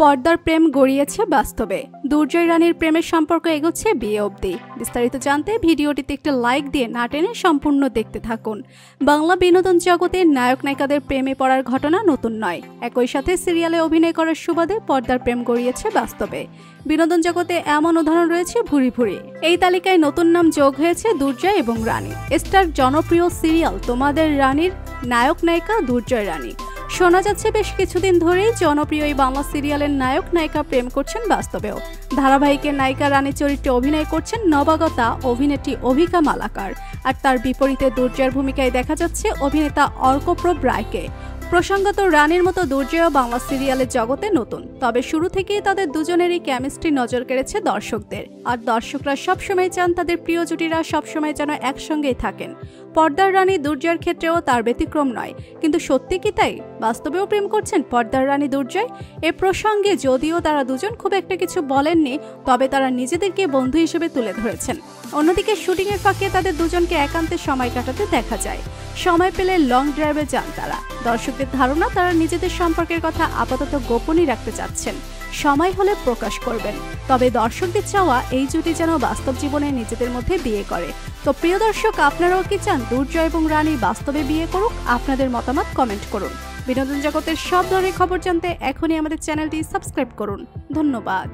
পর্দার প্রেম গড়িয়েছে বাস্তবে। দুর্জয় রানীর প্রেমের সম্পর্ক এগোচ্ছে বিয়ে অবধি। বিস্তারিত জানতে ভিডিওটিতে একটি লাইক দিয়ে না টেনে সম্পূর্ণ দেখতে থাকুন। বাংলা বিনোদন জগতে নায়ক নায়িকাদের প্রেমে পড়ার ঘটনা নতুন নয়। একই সাথে সিরিয়ালে অভিনয় করার সুবাদে পর্দার প্রেম গড়িয়েছে বাস্তবে। বিনোদন জগতে এমন উদাহরণ রয়েছে ভুরি ভুরি। এই তালিকায় নতুন নাম যোগ হয়েছে দুর্জয় এবং রানী। স্টার জনপ্রিয় সিরিয়াল তোমাদের রানীর নায়ক নায়িকা দুর্জয় রানী। শোনা যাচ্ছে বেশ কিছুদিন ধরেই জনপ্রিয় এই বাংলা সিরিয়ালের নায়ক নায়িকা প্রেম করছেন বাস্তবেও। ধারাবাহিকের নায়িকা রানী চরিত্রে অভিনয় করছেন নবাগতা অভিনেত্রী অভিকা মালাকার, আর তার বিপরীতে দুর্জয়ের ভূমিকায় দেখা যাচ্ছে অভিনেতা অর্কপ্রভ রায়কে। প্রসঙ্গত রানীর মতো দুর্জয়ও বাংলা সিরিয়ালের জগতে নতুন, তবে শুরু থেকেই তাদের দুজনেরই কেমিস্ট্রি নজর কেড়েছে দর্শকদের। আর দর্শকরা সবসময় চান তাদের প্রিয় জুটিরা সবসময় যেন একসঙ্গেই থাকেন। পর্দার রানী দুর্জয়ের ক্ষেত্রেও তার ব্যতিক্রম নয়। কিন্তু সত্যি কি তাই? বাস্তবেও প্রেম করছেন পর্দার রানী দুর্জয়? এ প্রসঙ্গে যদিও তারা দুজন খুব একটা কিছু বলেননি, তবে তারা নিজেদেরকে বন্ধু হিসেবে তুলে ধরেছেন। অন্যদিকে শুটিংয়ের ফাঁকে তাদের দুজনকে একান্তে সময় কাটাতে দেখা যায়। সময় পেলে লং ড্রাইভে যান তারা। দর্শকদের ধারণা তারা নিজেদের সম্পর্কের কথা আপাতত গোপনই রাখতে চাচ্ছেন, সময় হলে প্রকাশ করবেন। তবে দর্শকদের চাওয়া এই জুটি যেন বাস্তব জীবনে নিজেদের মধ্যে বিয়ে করে। তো প্রিয় দর্শক, আপনারাও কি চান দুর্জয় এবং রানী বাস্তবে বিয়ে করুক? আপনাদের মতামত কমেন্ট করুন। বিনোদন জগতের সব ধরনের খবর জানতে এখনই আমাদের চ্যানেলটি সাবস্ক্রাইব করুন। ধন্যবাদ।